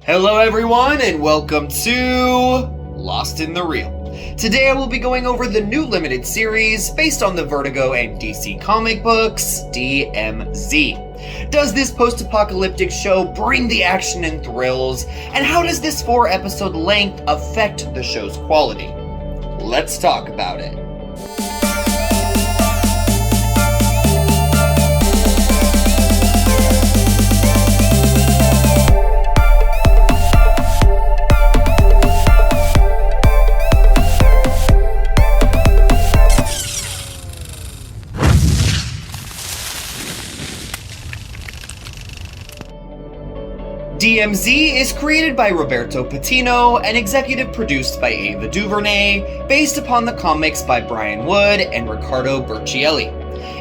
Hello everyone and welcome to Lost in the Reel. Today I will be going over the new limited series based on the Vertigo and DC comic books, DMZ. Does this post-apocalyptic show bring the action and thrills? And how does this 4-episode length affect the show's quality? Let's talk about it. DMZ is created by Roberto Patino and executive produced by Ava DuVernay, based upon the comics by Brian Wood and Riccardo Burchielli.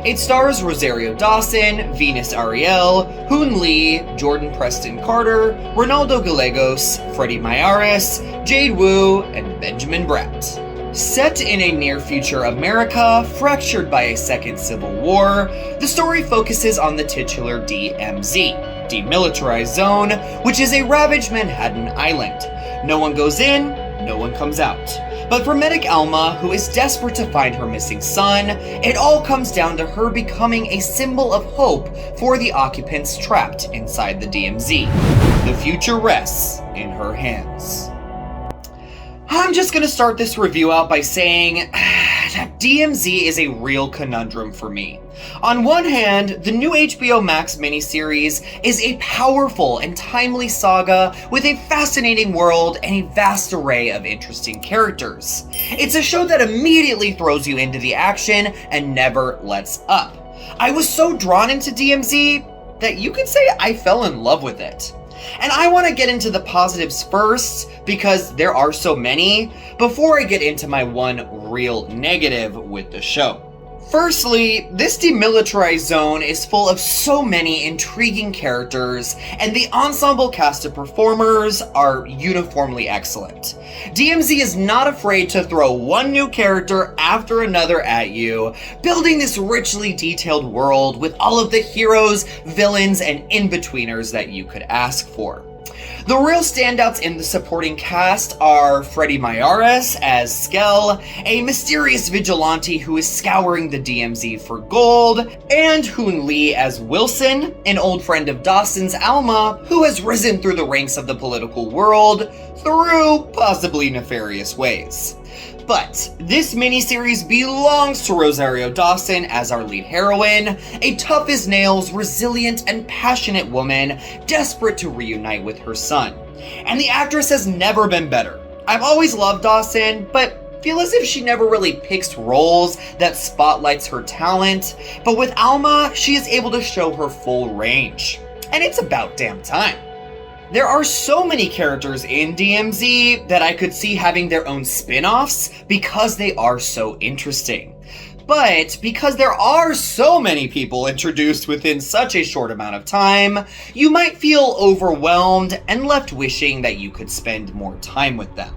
It stars Rosario Dawson, Venus Ariel, Hoon Lee, Jordan Preston Carter, Ronaldo Gallegos, Freddie Mayaris, Jade Wu, and Benjamin Bratt. Set in a near-future America, fractured by a second civil war, the story focuses on the titular DMZ, Demilitarized Zone, which is a ravaged Manhattan island. No one goes in, no one comes out. But for medic Alma, who is desperate to find her missing son, it all comes down to her becoming a symbol of hope for the occupants trapped inside the DMZ. The future rests in her hands. I'm just gonna start this review out by saying that DMZ is a real conundrum for me. On one hand, the new HBO Max miniseries is a powerful and timely saga with a fascinating world and a vast array of interesting characters. It's a show that immediately throws you into the action and never lets up. I was so drawn into DMZ that you could say I fell in love with it. And I want to get into the positives first, because there are so many, before I get into my one real negative with the show. Firstly, this demilitarized zone is full of so many intriguing characters, and the ensemble cast of performers are uniformly excellent. DMZ is not afraid to throw one new character after another at you, building this richly detailed world with all of the heroes, villains, and in-betweeners that you could ask for. The real standouts in the supporting cast are Freddie Mayaris as Skell, a mysterious vigilante who is scouring the DMZ for gold, and Hoon Lee as Wilson, an old friend of Dawson's Alma, who has risen through the ranks of the political world through possibly nefarious ways. But this miniseries belongs to Rosario Dawson as our lead heroine, a tough-as-nails, resilient, and passionate woman desperate to reunite with her son. And the actress has never been better. I've always loved Dawson, but feel as if she never really picks roles that spotlights her talent. But with Alma, she is able to show her full range. And it's about damn time. There are so many characters in DMZ that I could see having their own spin-offs because they are so interesting. But because there are so many people introduced within such a short amount of time, you might feel overwhelmed and left wishing that you could spend more time with them.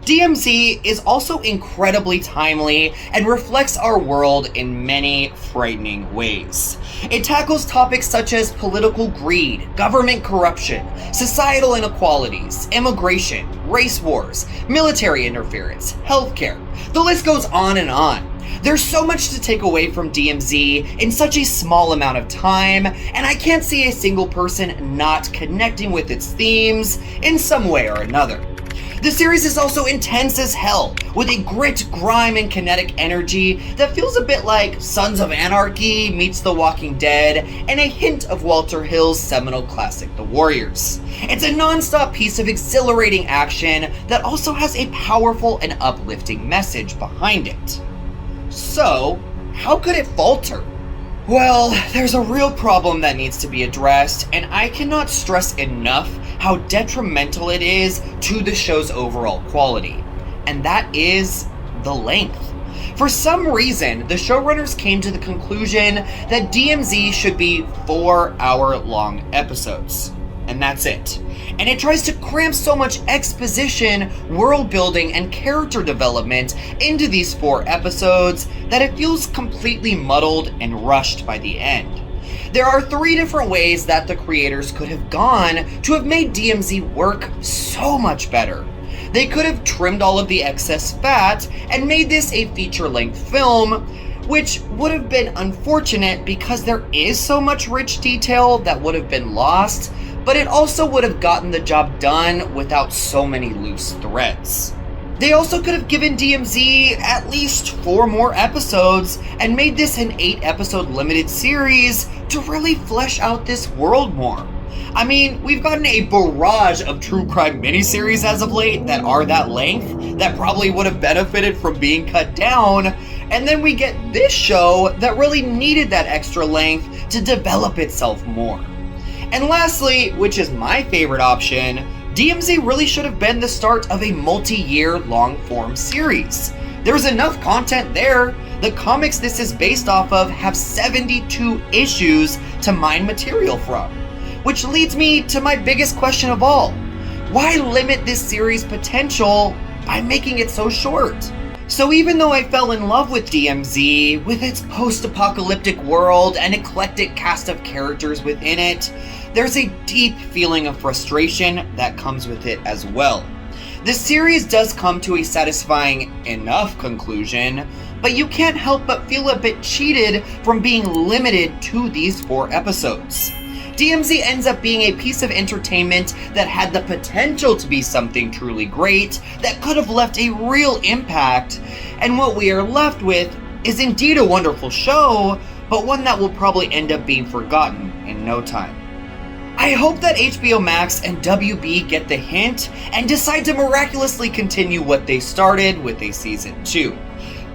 DMZ is also incredibly timely and reflects our world in many frightening ways. It tackles topics such as political greed, government corruption, societal inequalities, immigration, race wars, military interference, healthcare. The list goes on and on. There's so much to take away from DMZ in such a small amount of time, and I can't see a single person not connecting with its themes in some way or another. The series is also intense as hell, with a grit, grime, and kinetic energy that feels a bit like Sons of Anarchy meets The Walking Dead, and a hint of Walter Hill's seminal classic, The Warriors. It's a non-stop piece of exhilarating action that also has a powerful and uplifting message behind it. So, how could it falter? Well, there's a real problem that needs to be addressed, and I cannot stress enough how detrimental it is to the show's overall quality, and that is the length. For some reason, the showrunners came to the conclusion that DMZ should be 4-hour-long episodes, and that's it. And it tries to cram so much exposition, world building, and character development into these 4 episodes that it feels completely muddled and rushed by the end. There are 3 different ways that the creators could have gone to have made DMZ work so much better. They could have trimmed all of the excess fat and made this a feature-length film, which would have been unfortunate because there is so much rich detail that would have been lost, but it also would have gotten the job done without so many loose threads. They also could have given DMZ at least 4 more episodes and made this an 8-episode limited series to really flesh out this world more. I mean, we've gotten a barrage of true crime miniseries as of late that are that length that probably would have benefited from being cut down, and then we get this show that really needed that extra length to develop itself more. And lastly, which is my favorite option, DMZ really should have been the start of a multi-year long-form series. There's enough content there. The comics this is based off of have 72 issues to mine material from. Which leads me to my biggest question of all. Why limit this series' potential by making it so short? So even though I fell in love with DMZ, with its post-apocalyptic world and eclectic cast of characters within it, there's a deep feeling of frustration that comes with it as well. The series does come to a satisfying enough conclusion, but you can't help but feel a bit cheated from being limited to these 4 episodes. DMZ ends up being a piece of entertainment that had the potential to be something truly great, that could have left a real impact, and what we are left with is indeed a wonderful show, but one that will probably end up being forgotten in no time. I hope that HBO Max and WB get the hint and decide to miraculously continue what they started with a season 2,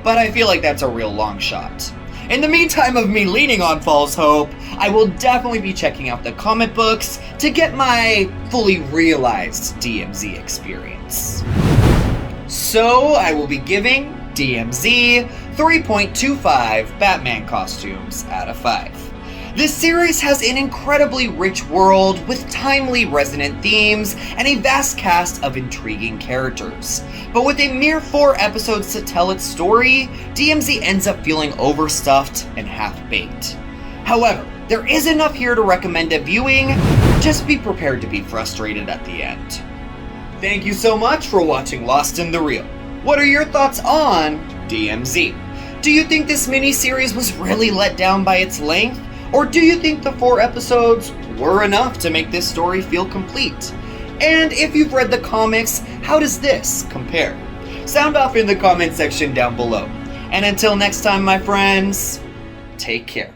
but I feel like that's a real long shot. In the meantime of me leaning on false hope, I will definitely be checking out the comic books to get my fully realized DMZ experience. So I will be giving DMZ 3.25 Batman costumes out of 5. This series has an incredibly rich world with timely resonant themes and a vast cast of intriguing characters. But with a mere 4 episodes to tell its story, DMZ ends up feeling overstuffed and half-baked. However, there is enough here to recommend a viewing, just be prepared to be frustrated at the end. Thank you so much for watching Lost in the Reel. What are your thoughts on DMZ? Do you think this miniseries was really let down by its length? Or do you think the 4 episodes were enough to make this story feel complete? And if you've read the comics, how does this compare? Sound off in the comment section down below. And until next time, my friends, take care.